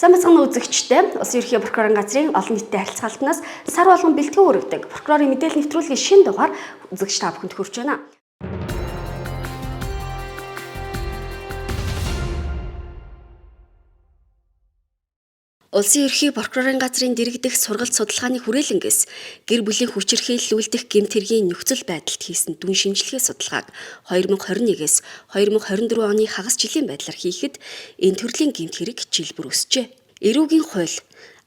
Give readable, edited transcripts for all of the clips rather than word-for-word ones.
Сайн бацхан үзэгчтэй Улсын ерөнхий прокурорын газрын олон нийтэд харилцаалтнаас сар болгон бэлтгэн өргөдөг прокурорын мэдээлэл нэвтрүүлгийн шинэ дугаар үзэгч та бүхэнд хүрч байна. Улсын ерөнхий прокурорын газрын дэргэдэх сургалт судалгааны хүрээлэнгээс гэр бүлийн хүчирхийлүүлдэх гэмт хэргийн нөхцөл байдалд хийсэн дүн шинжилгээ судалгааг 2021-с 2024 оны хагас жилийн байдлаар хийхэд энэ төрлийн гэмт хэрэг жил бүр өсжээ. Эрүүгийн хууль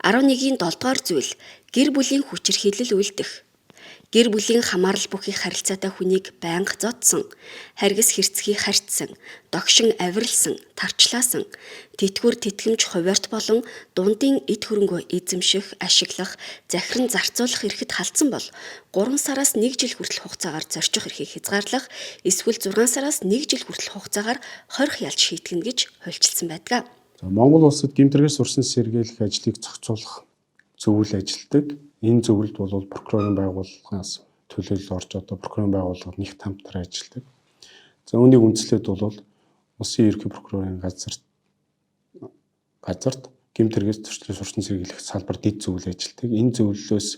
11-ийн 7-р зүйл гэр бүлийн хүчирхийлэл үйлдэх. Гэр бүлийн хамаарал бүхий харилцаатай хүнийг байнга зодсон, харгас хэрцгий харьцсан, догшин авиралсан, тарчлаасан, тэтгэвэр тэтгэмж хуваарт болон дундын эд хөрөнгөө эзэмших, ашиглах, захиран зарцуулах эрхэд халдсан бол 3 сараас 1 жил хүртэл хугацаагаар зорчих эрхийг хязгаарлах, эсвэл 6 сараас 1 жил хүртэл хугацаагаар хорих ялж шийтгэнэ гэж хуульчилсан байдаг. Монгол улсад гэмтэргээс сурсан сэргийлэх ажлыг зохицуулах зөвлөл ажилтдаг. Энэ зөвлөлд бол прокурорын байгууллагаас төлөөлөл орж прокурорын байгууллагад нэгт хамтран ажилладаг. За үүнийг үндэслээд бол улсын ерөнхий прокурорын газарт гэмтэргээс зөрчлийн сурсан сэргийлэх салбар дэд зөвлөл ажилтдаг. Энэ зөвлөлөөс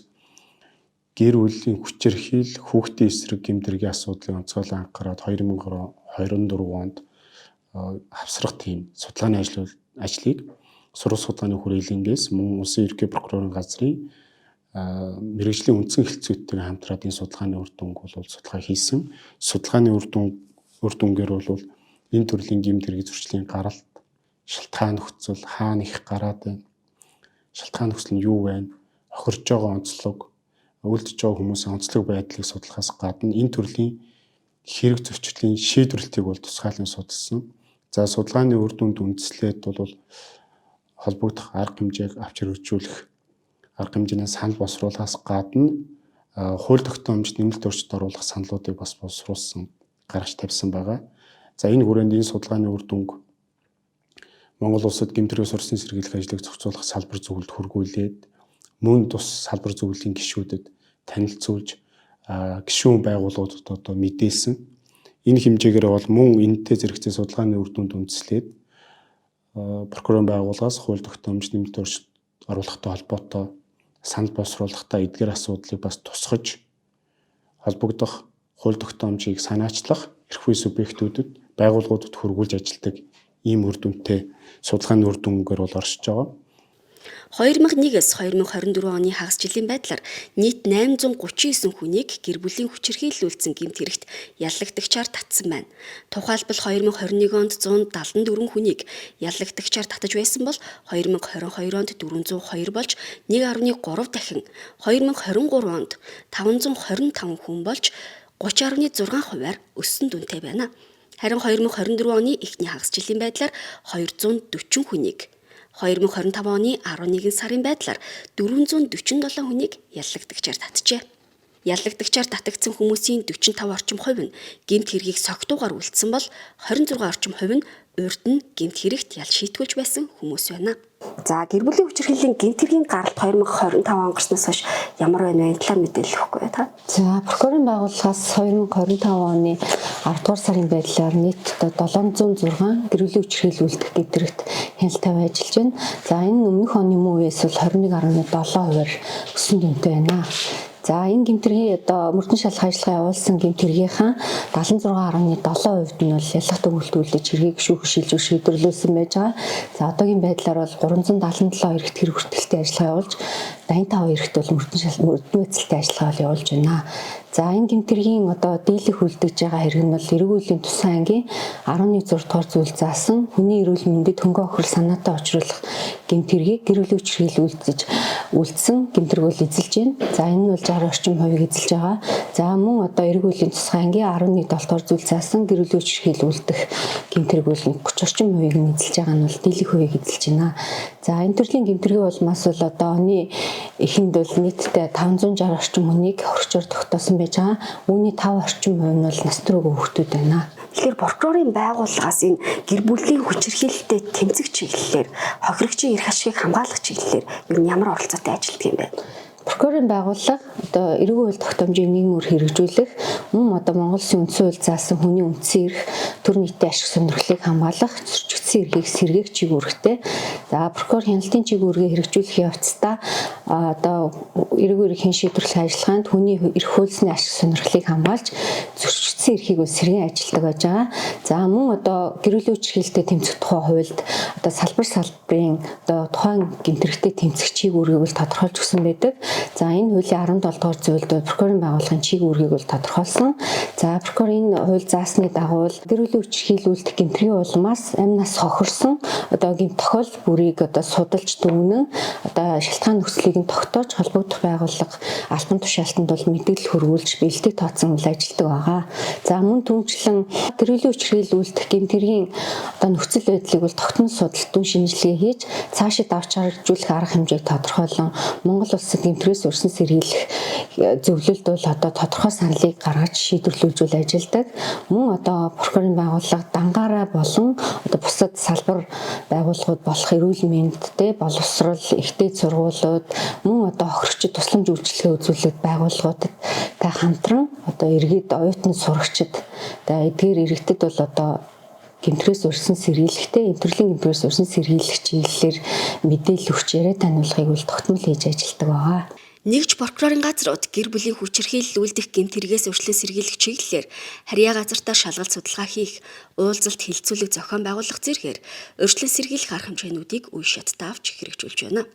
гэр бүлийн хүчирхийл, хүүхдийн эсрэг гэмтэргийн асуудлыг онцгойлон анхаарал 2024 онд авсрах тийм судалгааны ажлыг сурвалж судалгааны хүрээлэнгээс мөн улсын ерөнхий прокурорын газрын мэргэжлийн үндсэн хэлтсүүдтэйг хамтраад энэ судалгааны үр дүнг бол судалгаа хийсэн. Судалгааны үр дүнгээр бол энэ төрлийн гэмт хэргийн зөрчлийн гаралт, шалтгаан нөхцөл, хаана их гараад байна, шалтгаан нөхцөл нь юу байна, хохирж байгаа онцлог, үлдэж байгаа хүмүүсийн онцлог байдлыг судлахаас гадна энэ төрлийн хэрэг зөрчлийн шийдвэрлэлтийг бол тусгайлан судалсан. За судалгааны үр дүнд үндэслээд бол холбогдох арга хэмжээг авч хэрэгжүүлэх арга хэмжээний санал босруулахаас гадна хууль тогтоомжид нэмэлт өөрчлөлт оруулах саналуудыг бас босруулсан гаргаж тавьсан байгаа. За энэ хүрээнд энэ судалгааны үр дүнг Монгол улсад гэмтэргээс сурсан сэргийлэх ажлыг зохицуулах салбар зөвлөлд хүргүүлээд мөн тус салбар зөвлөлийн гишүүдэд танилцуулж гишүүн байгууллагуудад одоо мэдээлсэн. Энэ хэмжээгээр бол мөн энэтэй зэрэгцээ судалгааны үр дүнд үндэслээд прокурорын байгууллагаас хууль тогтоомжид нэмэлт өөрчлөлт оруулахтай холбоотой санал босруулахдаа эдгээр асуудлыг бас тусгаж холбогдох хууль тогтоомжийг санаачлах эрхүй субъектүүдэд байгууллагуудад хүргүүлж ажилладаг ийм үр дүнтэй судалгааны үр дүнгээр бол оршиж байгаа. 2001-с 2024 оны хагас жилийн байдлаар нийт 839 хүнийг гэр бүлийн хүчирхийлүүлсэн гэмт хэрэгт яллагдагчаар татсан байна. Тухайлбал 2021 онд 174 хүнийг яллагдагчаар татаж байсан бол 2022 онд 402 болж 1.3 дахин, 2023 онд 525 хүн болж 30.6%-аар өссөн дүнтэй байна. Харин 2024 оны эхний хагас жилийн байдлаар 240 хүнийг 2025 оны 11 сарын байдлаар 447 хүнийг яллагдагчаар татжээ. Яллагдагчаар татагдсан хүмүүсийн 45 орчим хувь нь гэмт хэргийг согтуугаар үлдсэн бол 26 орчим хувь нь урд нь гэмт хэрэгт ялж шийтгүүлж байсан хүмүүс байна. За гэр бүлийн хүчирхийллийн гэмт хэргийн гаралт 2025 он гарснаас хойш ямар байна вэ? Талаар мэдээлэл өгөхгүй та. За прокурорын байгууллагаас 2025 оны 10 дугаар сарын байдлаар нийт 706 гэр бүлийн хүчирхийлүүлдэх гэмт хэрэгт хяналт тавь ажиллаж байна. За энэ өмнөх оны мөн үеэс бол 21.7%-аар өссөн дүнтэй байна. За энэ гэмтэргийн одоо мөрдөн шалгах ажиллагаа явуулсан гэмтэргийнхаа 76.7% нь бол ялгах төгөлт үлдэж хэргийг шүүх шилжүүлж шийдвэрлүүлсэн байж байгаа. За одоогийн байдлаар бол 377 эрэгт хэрэг хүртэлтэй ажиллагаа явуулж 85 эрэгт бол мөрдөн эзэлтэй ажиллагаа явуулж байна. За энэ гэмтэргийн одоо дийлэх үлдэж байгаа хэрэг нь бол эрүүгийн тусгай ангийн 11 дугаар зүйл заасан хүний эрүүл мэндэд хөнгө охирол санаатай учруулах гэмтэргийг гэр бүлийн хүчирхийлэл үлдсэн гэмтэрг бол эзэлж байна. За энэ нь бол 60 орчим хувийг эзэлж байгаа. За мөн одоо эрүүгийн тусгай ангийн 11 дугаар зүйл заасан гэр бүлийн хүчирхийлэл үлдэх гэмтэрг бол 30 орчим хувийг нь эзэлж байгаа нь бол дийлэх хувийг эзэлж байна. За энэ төрлийн гэмтэргийн улмаас бол одоо оны эхэнд бол нийтдээ 560 орчим хүнийг хорчоор тогтоосон байж байгаа. Үүний 5 орчим хувь нь бол нас төрөөгөө хүүхдүүд байна. Тэгэхээр прокурорын байгууллагаас энэ гэр бүлийн хүчирхийлэлтэй тэмцэх чиглэлээр хохирогчийн эрх ашигыг хамгаалах чиглэлээр юу ямар оролцоотой ажилладаг юм бэ? Прокурорын байгууллага одоо эрүүл хууль тогтоомжийг нийгмээр хэрэгжүүлэх, мөн одоо Монгол Улсын үндсэн хууль заасан хүний үндсэн эрх, төр нийтийн ашиг сонирхлыг хамгаалах, зөрчигдсөн эрхийг сэргээх чиглэлтэй. За прокурор хяналтын чиглэлээ хэрэгжүүлэх явцдаа одоо эрүүл эрхийн шийдвэрлэх ажиллагаанд хүний эрх хуулсны ашиг сонирхлыг хамгаалж зөрчигдсөн эрхийг сэргээн ажилладаг байж байгаа. За мөн одоо гэр бүлийн хүчирхийлэлтэд тэмцэх тухай хуульд одоо салбарын одоо тухайн гэмтэрхтэд тэмцэх чиг үүргийг бол тодорхойлж өгсөн байдаг. За энэ хуулийн 17 дугаар зөвлөлд прокурорын байгууллагын чиг үүргийг бол тодорхойлсон. За прокурор энэ хууль заасны дагуу гэр бүлийн хүчирхийлүүлэлт гэмтэргийн улмаас амь нас хохирсон одоо гэмт тохиол бүрийг одоо судалж дүгнэн одоо шалтгаан нөхцөлийг нь тогтоож холбогдох байгууллага албан тушаалтанд бол мэдээлэл хөрвүүлж бэлтгэж тооцсон үйл ажилладаг байгаа. За мөн түнчлэн гэр бүлийн хүчирхийлүүлэлт гэмтэргийн одоо нөхцөл байдлыг бол тогтмол судалтын шинжилгээ хийж цаашид авч харжуулах арга хэмжээг тодорхойлон Монгол улсад гэмтрээс урьсан сэргийлэх зөвлөлд бол одоо тодорхой саналыг гаргаж шийдвэрлүүлж ажилладаг. Мөн одоо прокурорын байгууллага дангаараа болон одоо бусад салбар байгууллагууд болох эрүүл мэндтэй боловсрол, ихтэй сургуулиуд, мөн одоо хохирогчид тусламж үйлчилгээ үзүүлэх байгууллагуудад та хамтран одоо иргэд оюутны сурагчид одоо эдгээр иргэдэд бол одоо гэмтрээс урьсан сэргийлэхтэй энэ төрлийн гэмтрээс урьсан сэргийлэх чиглэлээр мэдээлэл өгч яриа таниулахыг бол тогтмол хийж ажилладаг байгаа. Нэгж прокурорын газрууд гэр бүлийн хүчирхийлэл гэмт хэрэгээс урьдчилан сэргийлэх чиглэлээр харьяа газартаа шалгалт судалгаа хийх, уулзалт хилцүүлэг зохион байгуулах зэргээр урьдчилан сэргийлэх арга хэмжээнүүдийг үе шаттай авч хэрэгжүүлж байна.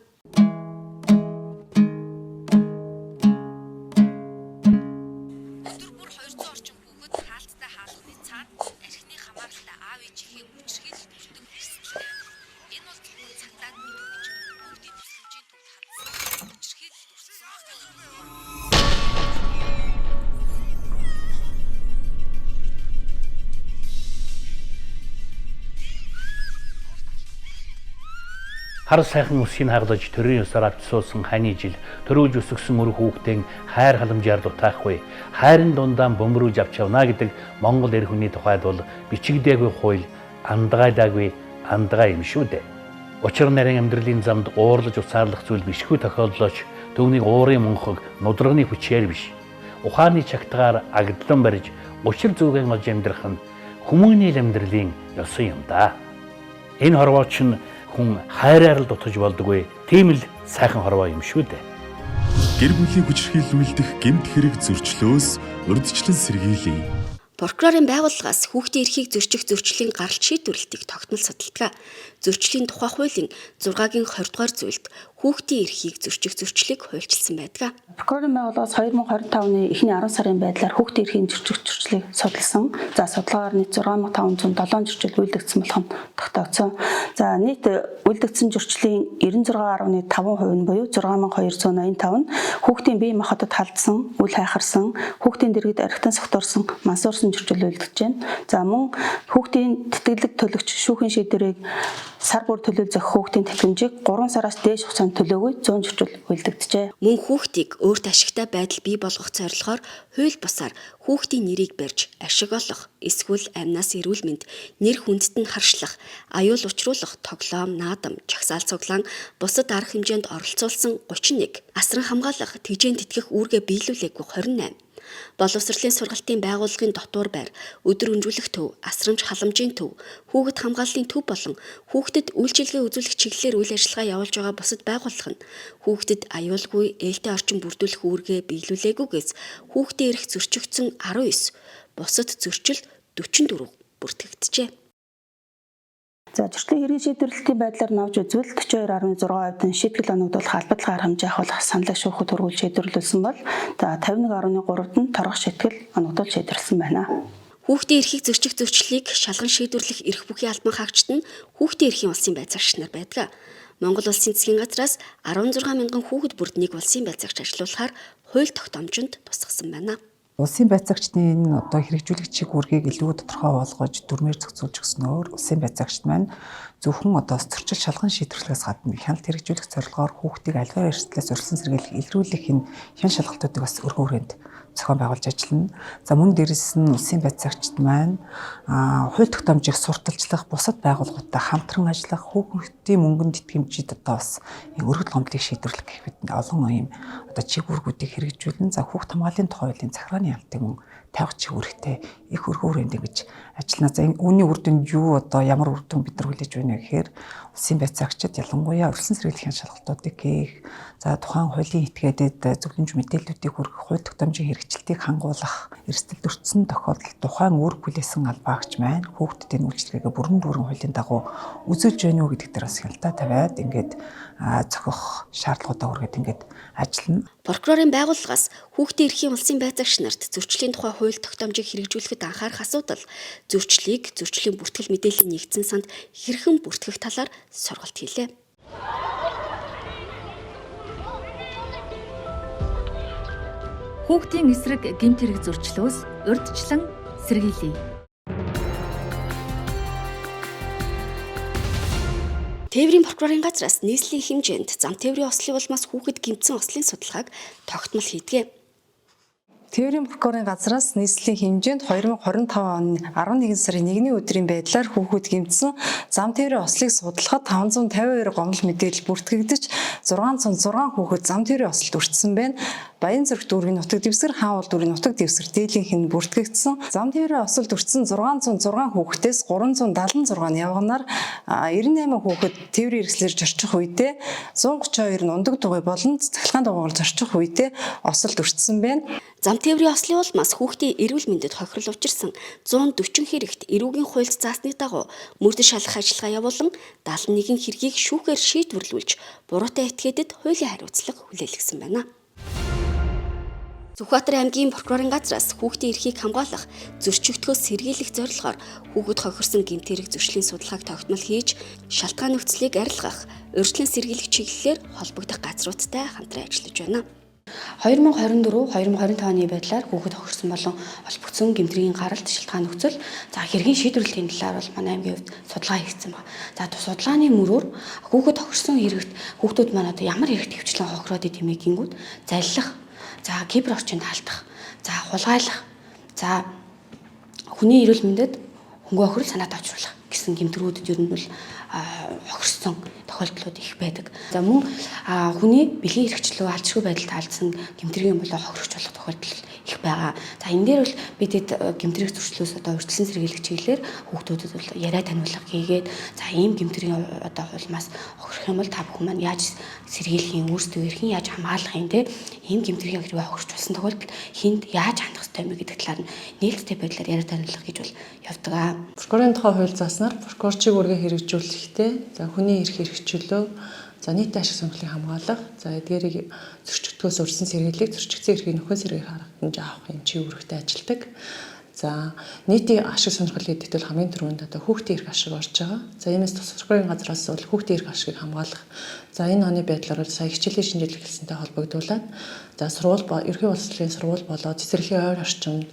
Хар сайхан үсгийг хаглаж төрийн ёсоор авч суусан ханы жил төрүүлж өсгсөн өр хүүхдийн хайр халамжаар дутаахгүй хайрын дундаа бөмбөрүүлж авч явна гэдэг Монгол эр хүний тухайд бол бичигдээгүй хууль андгайлаагүй андгаа юм шүү дээ. Учир нарийн амьдралын замд уурлаж уцаарлах зүйл бишгүй тохиолдлооч түүнийг уурын мөнхөг нудрагны хүчээр биш ухааны чагтгаар агдлан барьж учир зүгэн олж амьдрах нь хүмүүний амьдралын ёсон юм да. Энэ хорвооч нь хүн хайраар л дутаж болдоггүй. Тийм л сайхан хорвоо юм шүү дээ. Гэр бүлийн хүчирхийлүүлдэх гэмт хэрэг зөрчлөөс урьдчилан сэргийлье. Прокурорын байгууллагаас хүүхдийн эрхийг зөрчих зөрчлийн гаралт шийдвэрлэлтийг тогтмол судалдаг. Зөрчлийн тухай хуулийн 6-гийн 20 дугаар зүйлд хүүхдийн эрхийг зөрчих зөрчлийг хуульчилсан байдаг. Прокурорын байгууллагаас 2025 оны эхний 10 сарын байдлаар хүүхдийн эрхийн зөрчих зөрчлийг судалсан. За судалгаагаар нийт 6507 зөрчил үйлдэгдсэн болох нь тогтоогдсон. За нийт үйлдэгдсэн зөрчлийн 96.5% нь буюу 6285 нь хүүхдийн бие махбодод халдсан, үл хайхарсан, хүүхдийн дэргэд архитан согтуурсан, мансуурсан зөрчил үйлдэгдэж байна. За мөн хүүхдийн тэтгэлэг төлөгч шүүхийн шийдвэрийг сар бүр төлөвлөж хүүхдийн тэтгэмжийг 3 сараас дээш хугацаанд төлөөгүй 100 зөрчил үйлдэгдэжээ. Мөн хүүхдийг өөрт ашигтай байдал бий болгох зорилгоор хууль бусаар хүүхдийн нэрийг барьж ашиг олох, эсвэл амнаас эрүүл мэнд, нэр хүндэд нь харшлах, аюул учруулах, тоглоом, наадам, жагсаал цуглаан, бусад арга хэмжээнд оролцуулсан 31, асран хамгаалах, тэжээн тэтгэх үүргээ биелүүлээгүй 28. Боловсролын сургалтын байгууллагын дотуур байр, өдөр өнжүүлэх төв, асрамж халамжийн төв, хүүхэд хамгааллын төв болон хүүхдэд үйлчилгээ үзүүлэх чиглэлээр үйл ажиллагаа явуулж байгаа бусад байгууллага нь хүүхдэд аюулгүй ээлтэй орчин бүрдүүлэх үүргээ биелүүлээгүйгээс хүүхдийн эрх зөрчигдсөн 19, бусад зөрчил 44 бүртгэгджээ. За зөрчлийн хэргийн шийдвэрлэлтийн байдлаар навж үзвэл 42.6% нь шийтгэл оногдуулах албадлага арга хэмжээ ахуулах саналыг шүүхэд хөрвүүл шийдвэрлүүлсэн бол за 51.3-д нь торгох шийтгэл оногдуул шийдвэрлсэн байна. Хүүхдийн эрхийг зөрчих зөрчлийг шалган шийдвэрлэх эрх бүхий албан хаагчид нь хүүхдийн эрхийн улсын байцаагч нар байдаг. Монгол улсын засгийн газраас 16 мянган хүүхэд бүрд нэг улсын байцаагч ажилуулахаар хууль тогтоомжинд тусгасан байна. Улсын байцаагчдын энэ одоо хэрэгжүүлэх чиг үүргийг илүү тодорхой болгож дүрмээр зохицуулж өгснөөр улсын байцаагчд маань зөвхөн одоо зөрчил шалган шийдвэрлэхээс гадна хяналт хэрэгжүүлэх зорилгоор хүүхдийг альваар эрсдлээс урьдчилан сэргийлэх илрүүлэх энэ хяналт шалгалтуудыг бас өргөн хүрээнд зохион байгуулж ажиллана. За мөн дээрэс нь улсын байцаагчид маань хууль тогтоомжийг сурталчлах, бусад байгууллагуудтай хамтран ажиллах, хүүхдийн мөнгөнд итгэмжид одоо бас өргөдөл гомдлыг шийдвэрлэх гэх мэт олон юм одоо чиг үүргүүдийг хэрэгжүүлэн за хүүхд хамгааллын тухай хуулийн захиргааны яамтыг мөн тавих чиг үүрэгтэй их өргөөрөнд ингэж ажиллана. За үүний үр дүнд юу одоо ямар үр дүн бид нар хүлээж байна гэхээр улсын байцаагчид ялангуяа урьдчилан сэргийлэх шалгалтуудыг хийх, за тухайн хуулийн этгээдэд зөвлөмж мэдээллүүдийг хүргэх, хууль тогтоомжийн хэрэгжилтийг хангуулах, эрсдэлд өртсөн тохиолдолд тухайн үүрэг хүлээсэн албаагч маань хүүхдүүдийн үйлчлэгээ бүрэн дүүрэн хуулийн дагуу үзүүлж байна уу гэдэг дээр бас хяналтаа тавиад ингээд зохих шаардлагуудаа хүргээд ингээд ажиллана. Прокурорын байгууллагаас хүүхдийн эрхийн улсын байцаагч нарт зөрчлийн тухай хууль тогтоомжийг хэрэгжүүлэхэд анхаарах асуудал, зөрчлийн бүртгэл мэдээллийн нэгдсэн санд хэрхэн бүртгэх талаар сургалт хийлээ. Хүүхдийн эсрэг гэмт хэрэг зөрчлөөс урьдчилан сэргийлье. Тээврийн прокурорын газраас нийслэлийн хэмжээнд зам тээврийн ослын улмаас хүүхэд гэмтсэн ослын судалгааг тогтмол хийдэг. Тээврийн прокурорын газраас нийслэлийн хэмжээнд 2025 оны 11 сарын 1-ний өдрийн байдлаар хүүхэд гэмтсэн зам тээврийн ослыг судлахад 552 гомдол мэдээлэл бүртгэгдэж 606 хүүхэд зам тээврийн ослд өртсөн байна. Баянзүрх дүүргийн нутаг дэвсгэр, Хаануул дүүргийн нутаг дэвсгэр дийлийнх нь бүртгэгдсэн. Зам тээврийн ослд өртсөн 606 хүүхдээс 376 нь явганаар 98 хүүхэд тээврийн хэрэгслээр зорчих үедээ 132 нь ундаг дугуй болон цахилгаан дугуйгаар зорчих үедээ ослд өртсөн байна. Зам тээврийн ослын улмаас хүүхдийн эрүүл мэндэд хохирол учирсан 140 хэрэгт эрүүгийн хуульд заасны дагуу мөрдөж шалгах ажиллагаа явуулан 71 хэргийг шүүхээр шийдвэрлүүлж буруутай этгээдэд хуулийн хариуцлага хүлээлгэсэн байна. Сүхбаатар аймгийн прокурорын газраас хүүхдийн эрхийг хамгаалах, зөрчигдөхөөс сэргийлэх зорилгоор хүүхэд хохирсон гэмт хэрэг зөрчлийн судалгааг тогтмол хийж, шалтгаан нөхцөлийг арилгах, урьдчилан сэргийлэх чиглэлээр холбогдох газруудтай хамтран ажиллаж байна. 2024-2025 оны байдлаар хүүхэд хохирсон болон холбогдсон гэмтрийн гаралт шалтгаан нөхцөл хэргийн шийдвэрлэлийн талаар бол манай аймгийн хувьд судалгаа хийгдсэн байна. За судалгааны мөрөөр хүүхэд хохирсон хэрэгт хүүхдүүд маань одоо ямар хэрэгт хөвчлэн хохироод идэмээ гингүүд заллах, за кибер орчинд алдах, за хулгайлах, за хүний эрүүл мэндэд хөнгөө хохирол санаат авчруулах гэсэн гэмтрүүдэд ер нь бол хохирсон тохиолдлууд их байдаг. За мөн хүний бэлгийн хэрэгчлөө алчгүй байдалд алдсан гэмтрийн болоо хохирогч болох тохиолдол их байгаа. За энэ дээр бол бидэд гэмтрийг зөрчлөөс одоо урьдчилан сэргийлэх чиглэлээр хүүхдүүдэд бол яриа таниулга хийгээд за ийм гэмтрийн одоо хулмаас хохирох юм бол та бүхэн маань яаж сэргийлэх юм, өөрсдөө эрхэн яаж хамгаалах юм те ийм гэмтрийн хэрвээ хохирч болсон тохиолдолд хүнд яаж хандах ёстой юм гэдэг талаар нь нээлттэй байдлаар яриа таниулга хийж бол явдаг. Прокурорын тухай хууль зааснаар прокурор чиг үүргээ хэрэгжүүлэхдээ за хүний эрх хэрэгчлөө, за нийтийн ашиг сонирхлыг хамгаалах, за эдгээрийг зөрчигдөхөөс урьдчилан сэргийлэх, зөрчигдсөн эрхийг нөхөн сэргийлэх арга авах юм чиг үүрэгтэй ажилдаг. За нийтийн ашиг сонирхол гэдэгт бол хамгийн түрүүнд одоо хүүхдийн эрх ашиг орж байгаа. За иймээс прокурорын газраас бол хүүхдийн эрх ашигыг хамгаалах. За энэ оны байдлаар бол сая хичээлийн шинжилгээ хэлсэнтэй холбогдуулаад за ерхий боловсролын сургууль болоод цэцэрлэгийн ойр орчимд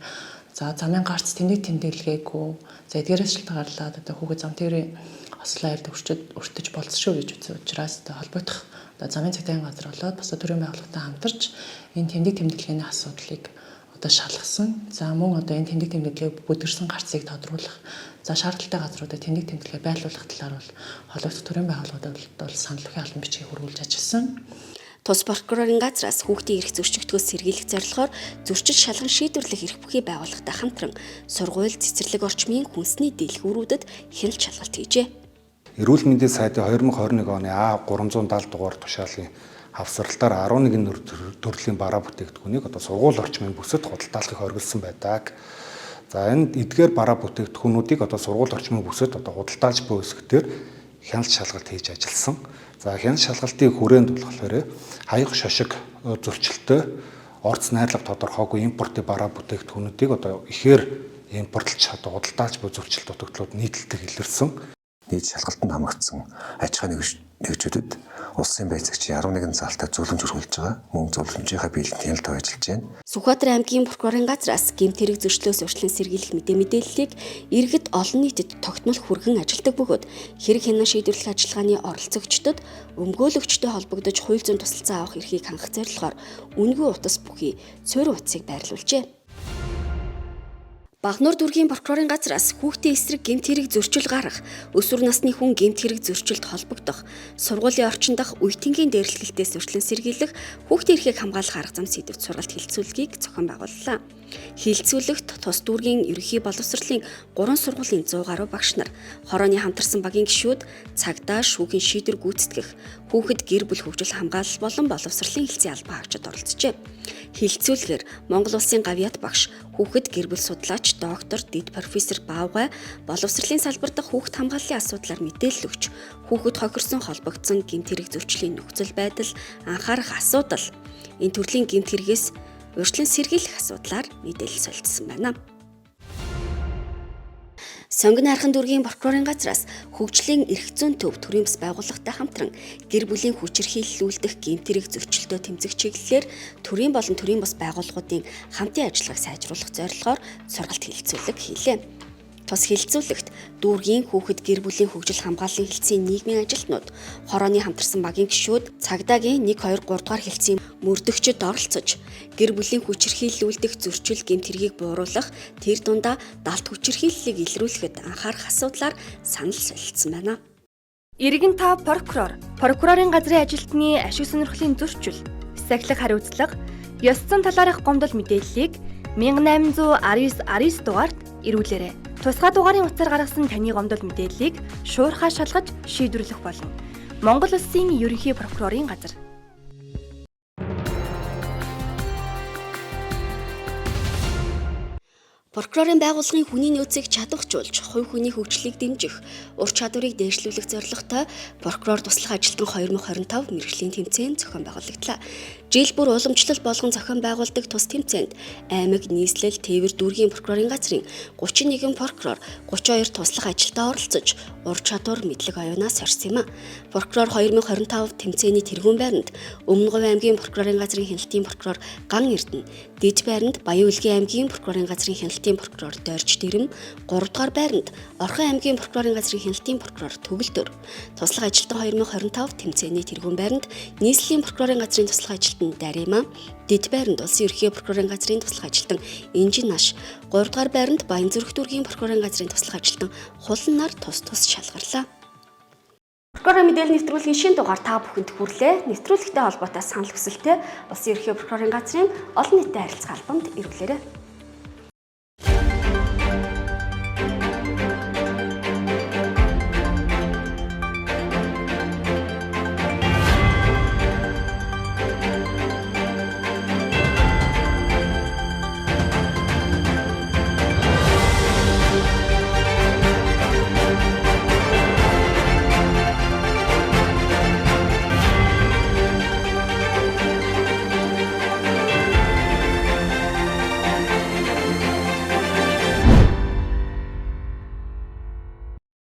за замын гарц тэмдэг тэмдэглэгээгүй. За эдгээрээс шалтгаалаад одоо хүүхэд зам тээврийн ослын айлд өртөж болцсон шүү гэж үзсэн учраас холбогдох одоо замын цагдаагийн газар болоод бас төрийн байгууллагатай хамтарч энэ тэмдэг тэмдэглэгээний асуудлыг одоо шалгасан. За мөн одоо энэ тэмдэг тэмдэглэгээ бүдэрсэн гарцыг тодруулах. За шаардлагатай газруудад тэмдэг тэмдэглэгээ байрлуулах талаар бол холбогдох төрийн байгууллагуудад бол санал ухаан албан бичгийг хургуулж ажилласан. Тус прокурорын газраас хүүхдийн эрх зөрчигдөхөөс сэргийлэх зорилгоор зөрчил шалган шийдвэрлэх эрх бүхий байгууллагатай хамтран сургууль, цэцэрлэг орчмын хүнсний дэлгүүрүүдэд хяналт шалгалт хийжээ. Эрүүл мэндийн сайдын 2021 оны А370 дугаар тушаалын хавсралтаар 11 төрлийн бараа бүтээгдэхүүнийг одоо сургууль орчмын бүсэд худалдаалахыг хориглосон байдаг. За энэ эдгээр бараа бүтээгдэхүүнүүдийг одоо сургууль орчмын бүсэд одоо худалдаалж буй хэсгээр хяналт шалгалт хийж ажилласан. За хяналт шалгалтын хүрээнд болохоор хаяг шошиг зөрчилтэй орц найрлага тодорхойгүй импортын бараа бүтээгдэхүүнүүдийг одоо ихээр импортлж одоо худалдаалж буй зөрчил дутагдлууд нийтлэлтэй илэрсэн. нийт шалгалтанд хамагдсан аж ахуйн нэгжүүдэд улсын байцаагчийн 11 заалтаа зөвлөмж өргүүлж байгаа. Мөн зөвлөмжийнхаа биелэлд хяналт ажиллаж байна. Сүхбаатар аймгийн прокурорын газраас гэмт хэрэг зөрчлөөс урьдчилан сэргийлэх мэдээллийг иргэд олон нийтэд тогтмол хүргэн ажилдаг бөгөөд хэрэг хянаа шийдвэрлэх ажиллагааны оролцогчдод өмгөөлөгчтэй холбогдож хууль зүйн тусалцаа авах эрхийг хангах зорилгоор үнэгүй утас бүхий цөөрөн утсыг байрлуулжээ. Багнуур дүүргийн прокурорын газраас хүүхдийн эсрэг гэмт хэрэг зөрчил гарах, өсвөр насны хүн гэмт хэрэг зөрчилд холбогдох, сургуулийн орчин дах үеийнгийн дээрлэлтээс урьдчилан сэргийлэх, хүүхдийн эрхийг хамгаалах арга зам сэдвт сургалт хилцүүлгийг зохион байгууллаа. Хилцүүлэгт тус дүүргийн ерөнхий боловсролын 3 сургуулийн 100 гаруй багш нар, хорооны хамтарсан багийн гишүүд, цагдаа, шүүхийн шийдвэр гүйцэтгэх, хүүхэд гэр бүл хөгжил хамгаалал болон боловсролын хэлтсийн албан хаагчид оролцжээ. Хилцүүлгээр Монгол улсын гавьяат багш, хүүхэд гэр бүл судлаач, доктор, дэд профессор Баавгай боловсролын салбар дахь хүүхэд хамгааллын асуудлаар мэдээлэл өгч, хүүхэд хохирсон холбогдсон гэмт хэрэг зөрчлийн нөхцөл байдал анхаарах асуудал, энэ төрлийн гэмт хэрэгээс урьдчилан сэргийлэх асуудлаар мэдээлэл солилцсон байна. Сонгон хайрхан дүүргийн прокурорын газраас хөгжлийн эрх зүйн төв төрийн бас байгууллагатай хамтран гэр бүлийн хүчирхийллүүлдэх гэмт хэрэг зөрчилдөө тэмцэх чиглэлээр төрийн болон төрийн бас байгууллагуудын хамтын ажиллагааг сайжруулах зорилгоор сургалт хилцүүлэг хийлээ. Тус хилцүүлэгт дүүргийн хүүхэд гэр бүлийн хөгжил хамгааллын хэлтсийн нийгмийн ажилтнууд, хорооны хамтарсан багийн гишүүд, цагдаагийн 1, 2, 3 дугаар хэлтсийн мөрдөгчд оролцож, гэр бүлийн хүчирхийллүүлдэх зөрчил гэмт хэргийг бууруулах, тэр дундаа далд хүчирхийллийг илрүүлэхэд анхаарах асуудлаар санал солилцсон байна. Иргэн та прокурор, прокурорын газрын ажилтны ашиг сонирхлын зөрчил, сахилах хариуцлага, ёс зүйн талаарх гомдол мэдээллийг 1819 дугаард ирүүлээрэй. Тусгай дугаарын утсаар гаргасан таны гомдол мэдээллийг шуурхаа шалгаж шийдвэрлэх болно. Монгол Улсын ерөнхий прокурорын газар. Прокурорын байгууллагын хүний нөөцийг чадваржуулж, хувь хүний хөгжлийг дэмжих, ур чадварыг дээшлүүлэх зорилготой прокурор туслах ажилтан 2025 мэргэжлийн тэмцээн зохион байгуулагдлаа. Жил бүр уламжлал болгон зохион байгуулдаг тус тэмцээнд аймаг, нийслэл, Тээвэр дүүргийн прокурорын газрын 31 прокурор, 32 туслах ажилтаа оролцож, ур чадвар мэдлэг оюунаас сорьсон юм а. Прокурор 2025 тэмцээний тэргүүн байранд Өмнө Говь аймгийн прокурорын газрын хяналтын прокурор Ган Эрдэнэ, Дэд байранд Баян Улгийн аймгийн прокурорын газрын хяналтын прокурор Дорж Дэрэм, 3 дугаар байранд Орхон аймгийн прокурорын газрын хяналтын прокурор Төгөлдөр, туслах ажилтан 2025 тэмцээний тэргүүн байранд нийслэлийн прокурорын газрын туслах ажилтан Дарима, Дэд байранд Улсын ерөнхий прокурорын газрын туслах ажилтан Инжин Наш, 3 дугаар байранд Баянзүрх дүүргийн прокурорын газрын туслах ажилтан Хулан нар тус шалгарлаа. Прокурорын мэдээлэл нэвтрүүлгийн шинэ дугаар та бүхэнд хүрлээ. Нэвтрүүлэгтэй холбоотой санал хүсэлтээ Улсын ерөнхий прокурорын газрын олон нийтэд харилцах албанд ирүүлээрэй.